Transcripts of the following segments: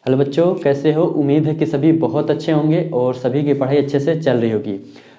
Hello बच्चों, कैसे हो? उम्मीद है कि सभी बहुत अच्छे होंगे और सभी की पढ़ाई अच्छे से चल रही होगी।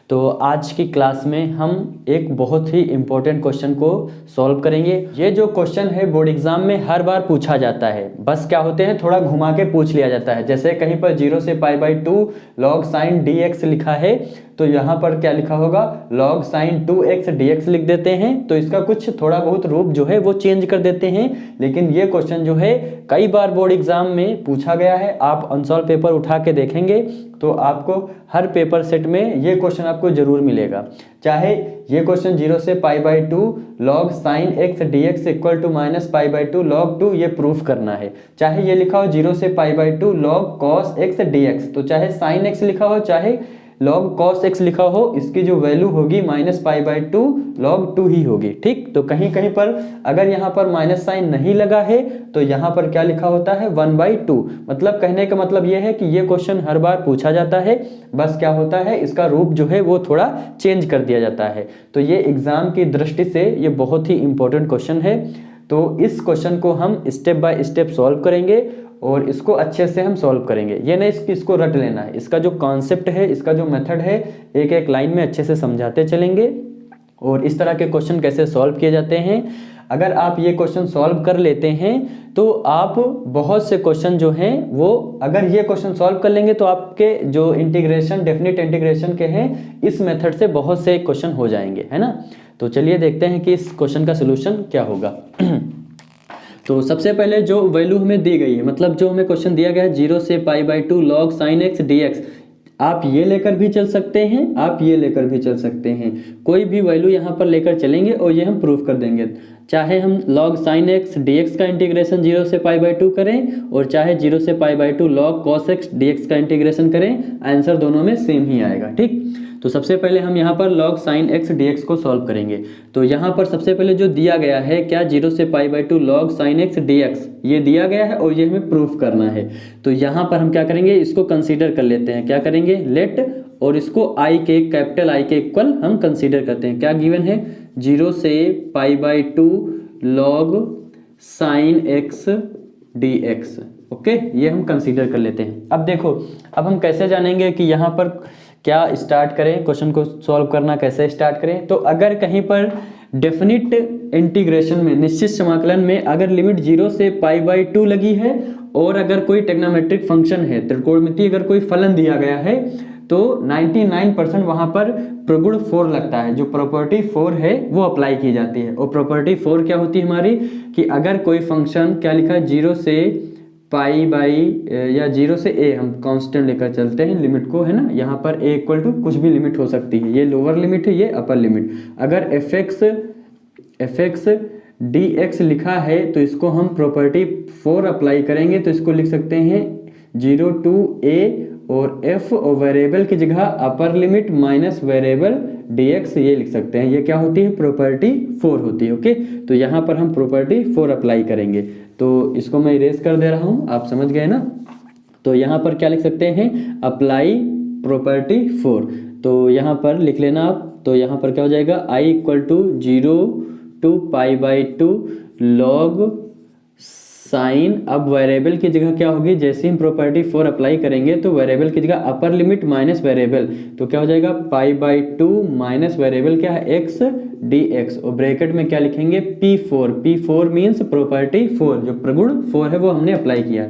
तो आज की क्लास में हम एक बहुत ही इम्पोर्टेंट क्वेश्चन को सॉल्व करेंगे। ये जो क्वेश्चन है बोर्ड एग्जाम में हर बार पूछा जाता है, बस क्या होते हैं थोड़ा घुमा के पूछ लिया जाता है। जैसे कहीं पर 0 से π/2 log sin dx लिखा है तो यहाँ पर क्या लिखा होगा, log sin 2x dx लिख देते हैं। तो इसका कुछ थोड़ा बहुत रूप जो है वो चेंज कर देते हैं। लेकिन ये क्वेश्चन जो है कई बार बोर्ड एग्जाम में पूछा गया है। आप अनसॉल्व पेपर उठा के देखेंगे तो आपको हर पेपर सेट में ये क्वेश्चन आपको जरूर मिलेगा। चाहे ये क्वेश्चन 0 से π/2 log sin x dx equal to -π/2 log 2 ये प्रूफ करना है। चाहे ये लिखा हो 0 से π/2 log cos x dx, तो चाहे sin x लिखा हो चाहे log cos x लिखा हो, इसकी जो वैल्यू होगी -π/2 log 2 ही होगी। ठीक, तो कहीं कहीं पर अगर यहाँ पर माइनस साइन नहीं लगा है तो यहाँ पर क्या लिखा होता है 1/2। मतलब कहने का मतलब ये है कि ये क्वेश्चन हर बार पूछा जाता है, बस क्या होता है इसका रूप जो है वो थोड़ा चेंज कर दिया जाता है। तो ये एग्जाम की दृष्टि से ये बहुत ही इंपॉर्टेंट क्वेश्चन है। तो इस क्वेश्चन को हम स्टेप बाय स्टेप सॉल्व करेंगे और इसको अच्छे से हम सॉल्व करेंगे। ये नहीं इसको रट लेना है, इसका जो कॉन्सेप्ट है, इसका जो मेथड है, एक एक लाइन में अच्छे से समझाते चलेंगे और इस तरह के क्वेश्चन कैसे सॉल्व किए जाते हैं। अगर आप ये क्वेश्चन सॉल्व कर लेते हैं तो आप बहुत से क्वेश्चन जो हैं वो, अगर ये क्वेश्चन सॉल्व कर लेंगे तो आपके जो इंटीग्रेशन, डेफिनेट इंटीग्रेशन के हैं, इस मेथड से बहुत से क्वेश्चन हो जाएंगे, है ना। तो चलिए देखते हैं कि इस क्वेश्चन का सोल्यूशन क्या होगा। तो सबसे पहले जो वैल्यू हमें दी गई है, मतलब जो हमें क्वेश्चन दिया गया है 0 से π/2 log sin x dx, आप ये लेकर भी चल सकते हैं, आप ये लेकर भी चल सकते हैं। कोई भी वैल्यू यहाँ पर लेकर चलेंगे और ये हम प्रूफ कर देंगे। चाहे हम log sin x dx का इंटीग्रेशन 0 से π/2 करें और चाहे 0 से π/2 log cos x dx का इंटीग्रेशन करें, आंसर दोनों में सेम ही आएगा। ठीक, तो सबसे पहले हम यहाँ पर log sin x dx को सॉल्व करेंगे। तो यहाँ पर सबसे पहले जो दिया गया है क्या, 0 से π/2 log sin x dx ये दिया गया है और ये हमें प्रूफ करना है। तो यहाँ पर हम क्या करेंगे, इसको कंसीडर कर लेते हैं। क्या करेंगे, लेट, और इसको i के, कैपिटल I के इक्वल हम कंसीडर करते हैं। क्या गिवन है, 0 से π/2 log sin x dx। Okay, ये हम कंसीडर कर लेते हैं। अब देखो, अब हम कैसे जानेंगे कि यहाँ पर क्या स्टार्ट करें, क्वेश्चन को सॉल्व करना कैसे स्टार्ट करें। तो अगर कहीं पर डेफिनिट इंटीग्रेशन में, निश्चित समाकलन में अगर लिमिट 0 से π/2 लगी है और अगर कोई ट्रिग्नोमेट्रिक फंक्शन है, त्रिकोणमितीय अगर कोई फलन दिया गया है, तो 99% वहां पर प्रगुण 4 लगता है। जो प्रॉपर्टी 4 है वो अप्लाई की जाती है। और प्रॉपर्टी 4 क्या होती है हमारी, कि अगर कोई फंक्शन, क्या लिखा है, 0 से या 0 से a, हम कांस्टेंट लेकर चलते हैं लिमिट को, है ना। यहाँ पर a इक्वल टू कुछ भी लिमिट हो सकती है, ये लोअर लिमिट है, ये अपर लिमिट। अगर fx dx लिखा है तो इसको हम प्रॉपर्टी 4 अप्लाई करेंगे, तो इसको लिख सकते हैं 0 to a और f, और वेरिएबल की जगह upper limit minus variable dx ये लिख सकते हैं। ये क्या होती है, प्रॉपर्टी 4 होती है। ओके, तो यहाँ पर हम प्रॉपर्टी 4 अप्लाई करेंगे। तो इसको मैं इरेज कर दे रहा हूँ, आप समझ गए ना। तो यहाँ पर क्या लिख सकते हैं, अप्लाई प्रॉपर्टी 4। तो यहाँ पर लिख लेना आप। तो यहाँ पर क्या हो जाएगा, i equal to 0 to π/2 log sine, अब वेरिएबल की जगह क्या होगी, जैसे हम प्रॉपर्टी 4 अप्लाई करेंगे तो वेरिएबल की जगह अपर लिमिट माइनस वेरिएबल, तो क्या हो जाएगा π/2 माइनस वेरिएबल क्या है x dx, और ब्रैकेट में क्या लिखेंगे p4 मीन्स प्रॉपर्टी 4, जो प्रगुण 4 है वो हमने अप्लाई किया।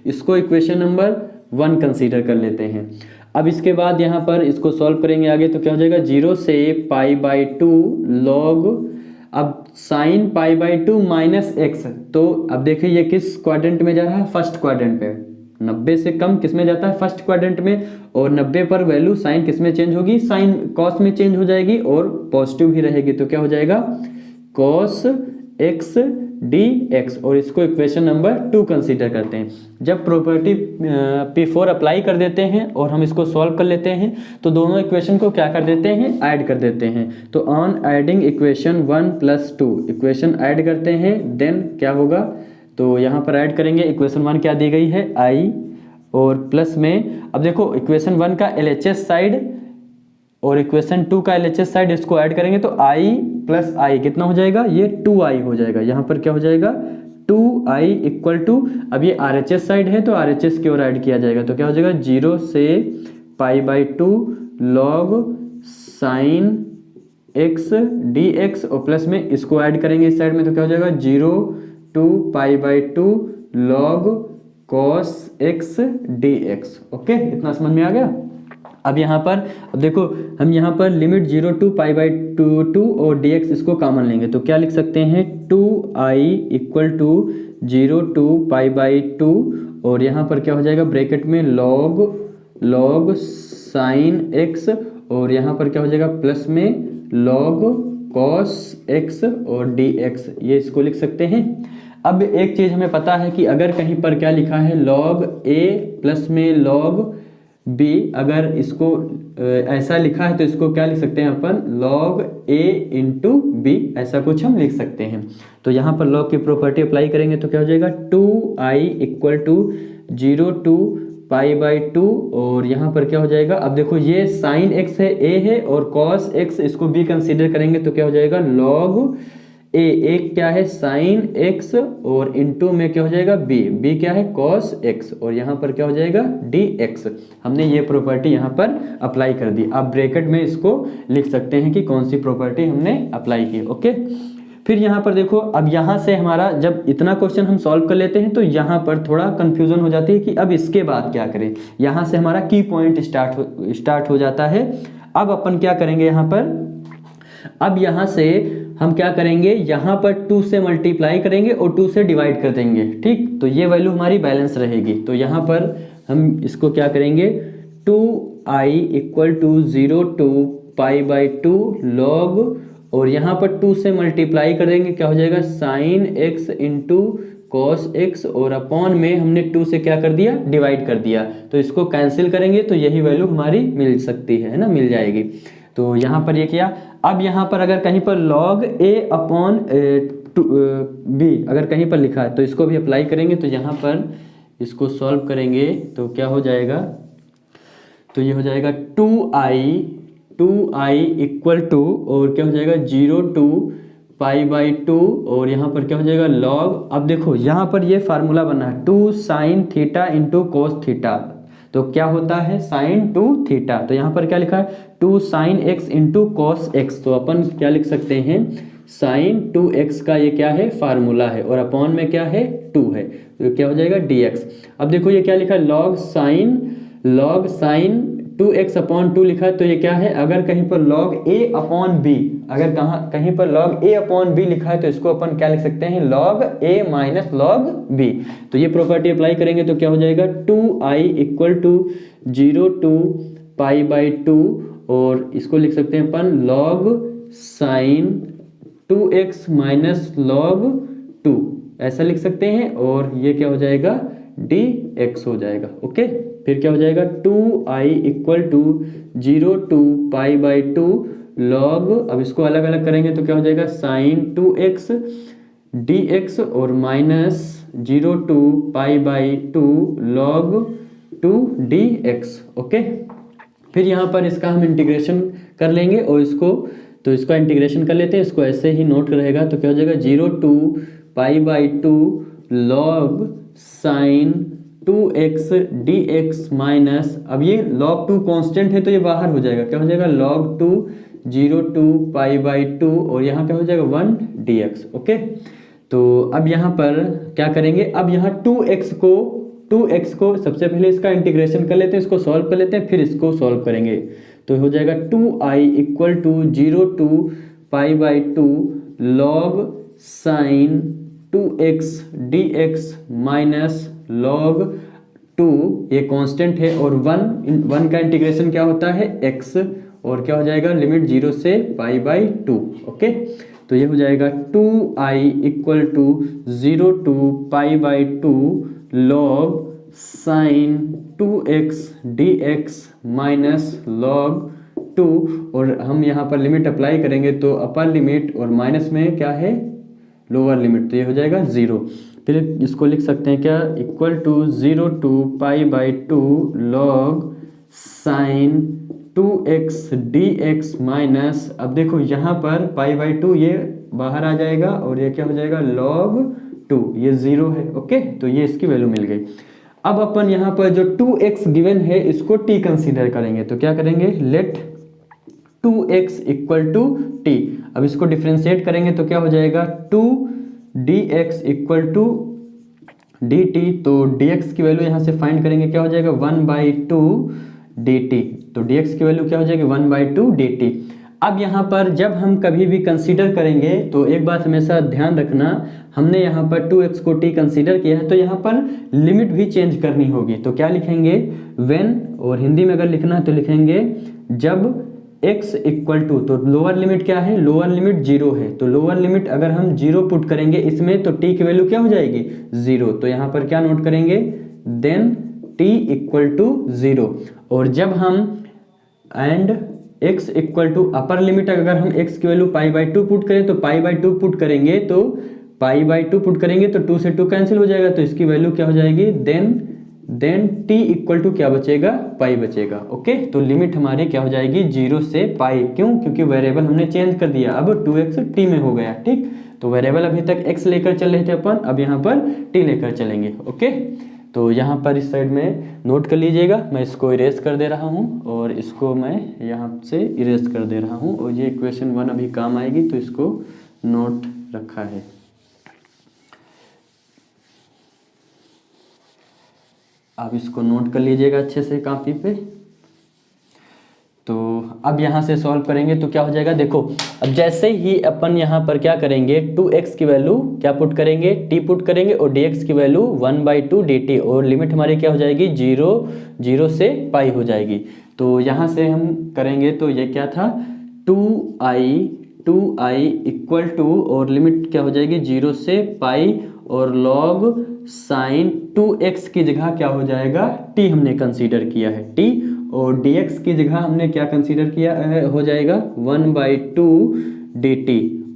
इसको इक्वेशन नंबर 1 कंसीडर कर लेते हैं। अब इसके बाद यहाँ पर इसको सॉल्व करेंगे आगे, तो क्या हो जाएगा 0 से π/2 log, अब साइन π/2 माइनस x, तो अब देखिए ये किस क्वाड्रेंट में जा रहा है, फर्स्ट क्वाड्रेंट पे। 90 से कम किस में जाता है, फर्स्ट क्वाड्रेंट में। और 90 पर वैल्यू साइन किस में चेंज होगी, साइन कॉस में चेंज हो जाएगी और पॉजिटिव भी रहेगी। तो क्या हो जाएगा, cos x dx, और इसको इक्वेशन नंबर 2 कंसीडर करते हैं। जब प्रॉपर्टी p4 अप्लाई कर देते हैं और हम इसको सॉल्व कर लेते हैं तो दोनों इक्वेशन को क्या कर देते हैं, ऐड कर देते हैं। तो on adding equation 1 + 2, equation add करते हैं, देन क्या होगा, तो यहाँ पर ऐड करेंगे। इक्वेशन 1 क्या दी गई है, i, और प्लस में, अब देखो इक्वेशन 1 का LHS साइड और इक्वेशन 2 का LHS साइड, इसको ऐड करेंगे तो i + i कितना हो जाएगा, ये 2i हो जाएगा। यहाँ पर क्या हो जाएगा 2i इक्वल टू, अब ये RHS साइड है तो RHS की ओर ऐड किया जाएगा, तो क्या हो जाएगा 0 से π/2 log sin x dx, और प्लस में इसको ऐड करेंगे इस साइड में, तो क्या हो जाएगा 0 to π/2 log cos x dx। Okay, इतना समझ में आ गया। अब यहाँ पर, अब देखो हम यहाँ पर लिमिट 0 to π/2 और dx इसको कॉमन लेंगे, तो क्या लिख सकते हैं 2i इक्वल टू 0 to π/2, और यहाँ पर क्या हो जाएगा ब्रैकेट में log sin x, और यहाँ पर क्या हो जाएगा प्लस में log cos x और dx, ये इसको लिख सकते हैं। अब एक चीज़ हमें पता है कि अगर कहीं पर क्या लिखा है log a प्लस में log b, अगर इसको ऐसा लिखा है तो इसको क्या लिख सकते हैं अपन log a इंटू b, ऐसा कुछ हम लिख सकते हैं। तो यहाँ पर log की प्रॉपर्टी अप्लाई करेंगे तो क्या हो जाएगा 2i इक्वल टू 0 to π/2, और यहाँ पर क्या हो जाएगा, अब देखो ये sin x है a है और cos x इसको b कंसीडर करेंगे तो क्या हो जाएगा log a, एक क्या है sin x और इंटू में क्या हो जाएगा b क्या है cos x, और यहाँ पर क्या हो जाएगा dx। हमने ये प्रॉपर्टी यहाँ पर अप्लाई कर दी। आप ब्रैकेट में इसको लिख सकते हैं कि कौन सी प्रॉपर्टी हमने अप्लाई की। ओके, फिर यहाँ पर देखो, अब यहाँ से हमारा जब इतना क्वेश्चन हम सॉल्व कर लेते हैं तो यहाँ पर थोड़ा कंफ्यूजन हो जाती है कि अब इसके बाद क्या करें। यहाँ से हमारा की पॉइंट स्टार्ट हो जाता है। अब अपन क्या करेंगे यहाँ पर, अब यहाँ से हम क्या करेंगे, यहाँ पर 2 से मल्टीप्लाई करेंगे और 2 से डिवाइड कर देंगे। ठीक, तो ये वैल्यू हमारी बैलेंस रहेगी। तो यहाँ पर हम इसको क्या करेंगे 2i equal to 0 to π/2 log, और यहाँ पर 2 से मल्टीप्लाई कर देंगे, क्या हो जाएगा sin x into cos x, और अपॉन में हमने 2 से क्या कर दिया डिवाइड कर दिया, तो इसको कैंसिल करेंगे तो यही वैल्यू हमारी मिल सकती है ना, मिल जाएगी। तो यहाँ पर ये किया। अब यहाँ पर अगर कहीं पर log a अपॉन b अगर कहीं पर लिखा है तो इसको भी अप्लाई करेंगे, तो यहाँ पर इसको सॉल्व करेंगे तो क्या हो जाएगा, तो ये हो जाएगा 2i इक्वल टू, और क्या हो जाएगा 0 to π/2, और यहाँ पर क्या हो जाएगा log, अब देखो यहाँ पर ये फार्मूला बना है 2 sin theta into cos theta, तो क्या होता है sin 2 थीटा, तो यहाँ पर क्या लिखा है 2 sin x into cos x, तो अपन क्या लिख सकते हैं sin 2x का ये क्या है फार्मूला है, और अपॉन में क्या है 2 है, तो क्या हो जाएगा dx। अब देखो ये क्या लिखा है log sin 2x अपॉन 2 लिखा है, तो ये क्या है, अगर कहीं पर log a अपॉन b, अगर कहीं पर log a अपॉन b लिखा है तो इसको अपन क्या लिख सकते हैं log a minus log b। तो ये प्रॉपर्टी अप्लाई करेंगे तो क्या हो जाएगा 2i इक्वल टू 0 to π/2, और इसको लिख सकते हैं अपन log sin 2x minus log 2, ऐसा लिख सकते हैं, और ये क्या हो जाएगा dx हो जाएगा। ओके, फिर क्या हो जाएगा 2i equal to 0 to π/2 log, अब इसको अलग अलग करेंगे तो क्या हो जाएगा sin 2x dx, और minus 0 to π/2 log 2 dx। Okay, फिर यहाँ पर इसका हम इंटीग्रेशन कर लेंगे, और इसका इंटीग्रेशन कर लेते हैं, इसको ऐसे ही नोट रहेगा, तो क्या हो जाएगा 0 to π/2 log sin 2x dx minus, अब ये log 2 कांस्टेंट है तो ये बाहर हो जाएगा, क्या हो जाएगा log 2 0 to π/2, और यहाँ क्या हो जाएगा 1 dx। ओके, तो अब यहाँ पर क्या करेंगे, अब यहाँ 2x को सबसे पहले इसका इंटीग्रेशन कर लेते हैं, इसको सॉल्व कर लेते हैं, फिर इसको सॉल्व करेंगे, तो हो जाएगा 2i equal to 0 to π/2 log sin 2x dx minus log 2, ये कांस्टेंट है, और 1 का इंटीग्रेशन क्या होता है x, और क्या हो जाएगा लिमिट 0 से π/2। ओके, तो ये हो जाएगा 2i equal to 0 to π/2 log sin 2x dx minus log 2, और हम यहाँ पर लिमिट अप्लाई करेंगे तो अपर लिमिट और माइनस में क्या है लोअर लिमिट, तो ये हो जाएगा 0। फिर इसको लिख सकते हैं क्या equal to 0 to π/2 log sin 2x dx minus, अब देखो यहाँ पर π/2 ये बाहर आ जाएगा, और ये क्या हो जाएगा log 2, ये 0 है। ओके, तो ये इसकी वैल्यू मिल गई। अब अपन यहाँ पर जो 2x गिवन है इसको t कंसीडर करेंगे, तो क्या करेंगे, late 2x equal to t। अब इसको डिफ्रेंशिएट करेंगे तो क्या हो जाएगा, 2dx इक्वल टू dt। तो dx की वैल्यू यहाँ से फाइंड करेंगे, क्या हो जाएगा 1/2 dt। तो dx की वैल्यू क्या हो जाएगी 1/2 dt। अब यहाँ पर जब हम कभी भी कंसीडर करेंगे तो एक बात हमेशा ध्यान रखना, हमने यहाँ पर 2x को t कंसीडर किया है तो यहाँ पर लिमिट भी चेंज करनी होगी। तो क्या लिखेंगे, व्हेन, और हिंदी में अगर लिखना है तो लिखेंगे जब x इक्वल टू, तो लोअर लिमिट क्या है, लोअर लिमिट 0 है। तो लोअर लिमिट अगर हम 0 पुट करेंगे इसमें तो t की वैल्यू क्या हो जाएगी 0। तो यहाँ पर क्या नोट करेंगे, देन t इक्वल टू 0। और जब हम and x equal to upper limit, अगर हम x की वैल्यू π/2 पुट करें तो π/2 पुट करेंगे तो π/2 पुट करेंगे तो 2 से 2 कैंसिल हो जाएगा, तो इसकी वैल्यू क्या हो जाएगी, देन t इक्वल टू क्या बचेगा, पाई बचेगा। ओके, तो लिमिट हमारी क्या हो जाएगी 0 से पाई। क्यों, क्योंकि वेरिएबल हमने चेंज कर दिया, अब 2x t में हो गया। ठीक, तो वेरिएबल अभी तक x लेकर चल रहे थे अपन, अब यहाँ पर t लेकर चलेंगे। ओके, तो यहाँ पर इस साइड में नोट कर लीजिएगा, मैं इसको इरेज कर दे रहा हूँ और इसको मैं यहाँ से इरेज कर दे रहा हूँ, और ये इक्वेशन 1 अभी काम आएगी तो इसको नोट रखा है। आप इसको नोट कर लीजिएगा अच्छे से कॉपी पे। तो अब यहाँ से सॉल्व करेंगे तो क्या हो जाएगा, देखो अब जैसे ही अपन यहाँ पर क्या करेंगे, 2x की वैल्यू क्या पुट करेंगे, t पुट करेंगे और dx की वैल्यू 1/2 dt, और लिमिट हमारी क्या हो जाएगी 0 से पाई हो जाएगी। तो यहाँ से हम करेंगे तो ये क्या था 2i इक्वल टू, और लिमिट क्या हो जाएगी 0 से पाई, और log साइन 2x की जगह क्या हो जाएगा t हमने कंसीडर किया है t, और dx की जगह हमने क्या कंसीडर किया हो जाएगा 1/2 dt।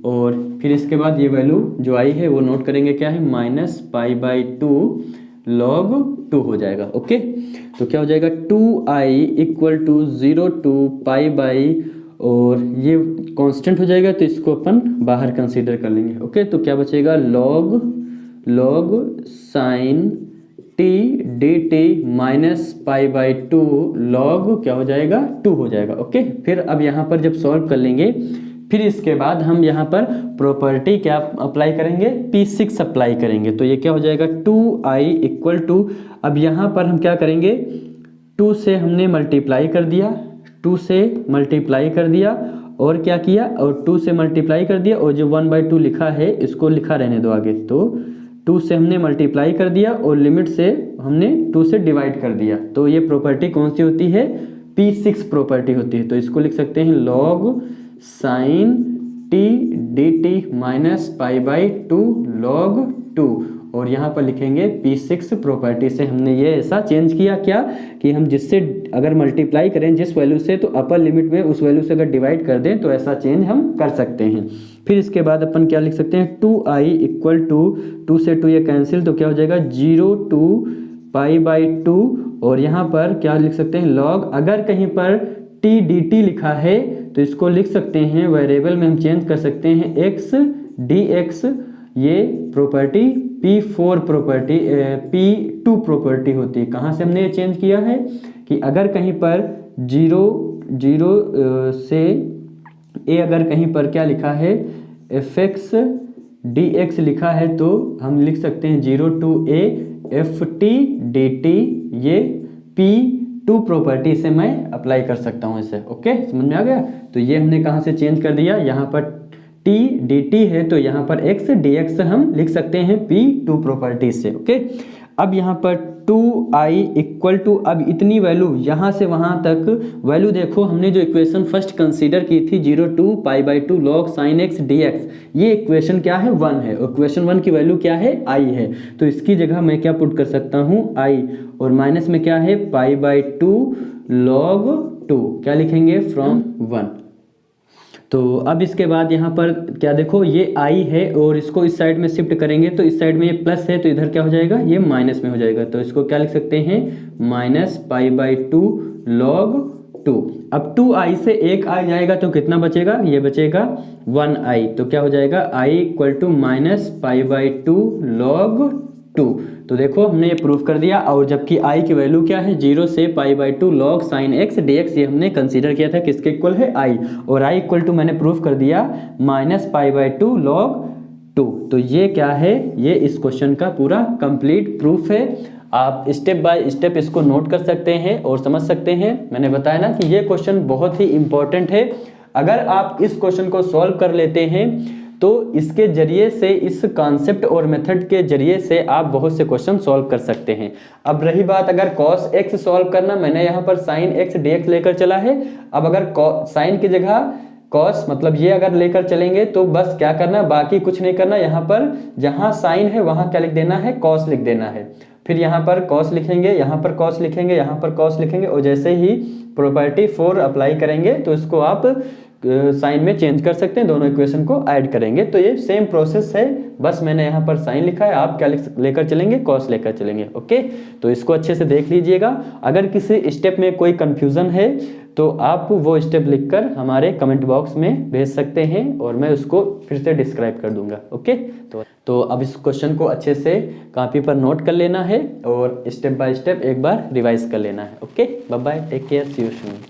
और फिर इसके बाद ये वैल्यू जो आई है वो नोट करेंगे, क्या है -π/2 log 2 हो जाएगा। ओके, तो क्या हो जाएगा 2i इक्वल टू 0 to π/, और ये कांस्टेंट हो जाएगा तो इसको अपन बाहर कंसीडर कर लेंगे। ओके, तो क्या बचेगा log sign t dt -π/2 log क्या हो जाएगा 2 हो जाएगा। ओके, फिर अब यहाँ पर जब सॉल्व कर लेंगे फिर इसके बाद हम यहाँ पर प्रॉपर्टी क्या अप्लाई करेंगे, P6 अप्लाई करेंगे। तो ये क्या हो जाएगा 2i इक्वल टू, अब यहाँ पर हम क्या करेंगे 2 से हमने मल्टीप्लाई कर दिया, 2 से मल्टीप्लाई कर दिया और क्या किया, और 2 से मल्टीप्लाई कर दिया, और जो 1/2 लिखा है इसको लिखा रहने दो आगे। तो 2 से हमने मल्टीप्लाई कर दिया और लिमिट से हमने 2 से डिवाइड कर दिया। तो ये प्रॉपर्टी कौन सी होती है, P6 प्रॉपर्टी होती है। तो इसको लिख सकते हैं log sign t dt -π/2 log 2, और यहाँ पर लिखेंगे P6 प्रॉपर्टी से हमने ये ऐसा चेंज किया, क्या कि हम जिससे अगर मल्टीप्लाई करें जिस वैल्यू से, तो अपर लिमिट में उस वैल्यू से अगर डिवाइड कर दें तो ऐसा चेंज हम कर सकते हैं। फिर इसके बाद अपन क्या लिख सकते हैं 2i इक्वल टू, 2 से 2 ये कैंसिल तो क्या हो जाएगा 0 to π/2, और यहाँ पर क्या लिख सकते हैं log, अगर कहीं पर t dt लिखा है तो इसको लिख सकते हैं वेरिएबल में हम चेंज कर सकते हैं x dx। ये property P4 property P2 property होती है। कहाँ से हमने ये चेंज किया है कि अगर कहीं पर 0 से a, अगर कहीं पर क्या लिखा है fx dx लिखा है तो हम लिख सकते हैं 0 to a ft dt। ये P2 प्रॉपर्टी से मैं अप्लाई कर सकता हूँ इसे। ओके, समझ में आ गया। तो ये हमने कहाँ से चेंज कर दिया, यहाँ पर t dt है तो यहाँ पर x dx हम लिख सकते हैं P2 प्रॉपर्टी से। ओके, अब यहाँ पर 2i इक्वल टू, अब इतनी वैल्यू यहाँ से वहाँ तक वैल्यू देखो, हमने जो इक्वेशन फर्स्ट कंसीडर की थी 0 to π/2 log sin x dx, ये इक्वेशन क्या है 1 है, और इक्वेशन 1 की वैल्यू क्या है i है। तो इसकी जगह मैं क्या पुट कर सकता हूँ i, और माइनस में क्या है π/2 log 2, क्या लिखेंगे फ्रॉम 1। तो अब इसके बाद यहाँ पर क्या देखो ये i है और इसको इस साइड में शिफ्ट करेंगे तो इस साइड में ये प्लस है तो इधर क्या हो जाएगा, ये माइनस में हो जाएगा। तो इसको क्या लिख सकते हैं -π/2 log 2। अब 2i से 1i जाएगा तो कितना बचेगा, ये बचेगा 1i। तो क्या हो जाएगा, i equal to minus pi by 2 log 2। तो देखो हमने ये प्रूफ कर दिया। और जबकि i की वैल्यू क्या है, 0 से पाई by 2 log sign x dx, ये हमने कंसीडर किया था किसके इक्वल है, i। और i इक्वल टू मैंने प्रूफ कर दिया माइनस पाई बाई 2 लॉग 2। तो ये क्या है, ये इस क्वेश्चन का पूरा कंप्लीट प्रूफ है। आप स्टेप बाय स्टेप इसको नोट कर सकते हैं और समझ सकते हैं। मैंने बताया ना कि ये क्वेश्चन बहुत ही इंपॉर्टेंट है। अगर आप इस क्वेश्चन को सॉल्व कर लेते हैं तो इसके जरिए से, इस कॉन्सेप्ट और मेथड के जरिए से आप बहुत से क्वेश्चन सॉल्व कर सकते हैं। अब रही बात अगर cos x सॉल्व करना, मैंने यहाँ पर sin x dx लेकर चला है। अब अगर sin की जगह cos मतलब ये अगर लेकर चलेंगे तो बस क्या करना, बाकी कुछ नहीं करना। यहाँ पर जहाँ sin है वहाँ क्या लिख देना है, cos लिख देना है। फिर यहाँ पर cos लिखेंगे, यहाँ पर cos लिखेंगे, यहाँ पर cos लिखेंगे। और जैसे ही प्रॉपर्टी 4 अप्लाई करेंगे तो इसको आप साइन में चेंज कर सकते हैं, दोनों इक्वेशन को ऐड करेंगे। तो ये सेम प्रोसेस है, बस मैंने यहाँ पर साइन लिखा है, आप क्या लेकर चलेंगे, कॉस लेकर चलेंगे। ओके, तो इसको अच्छे से देख लीजिएगा। अगर किसी स्टेप में कोई कंफ्यूजन है तो आप वो स्टेप लिखकर हमारे कमेंट बॉक्स में भेज सकते हैं और मैं उसको फिर से डिस्क्राइब कर दूंगा। ओके, तो अब इस क्वेश्चन को अच्छे से कॉपी पर नोट कर लेना है और स्टेप बाय स्टेप एक बार रिवाइज कर लेना है। Okay, bye bye, take care, see you soon.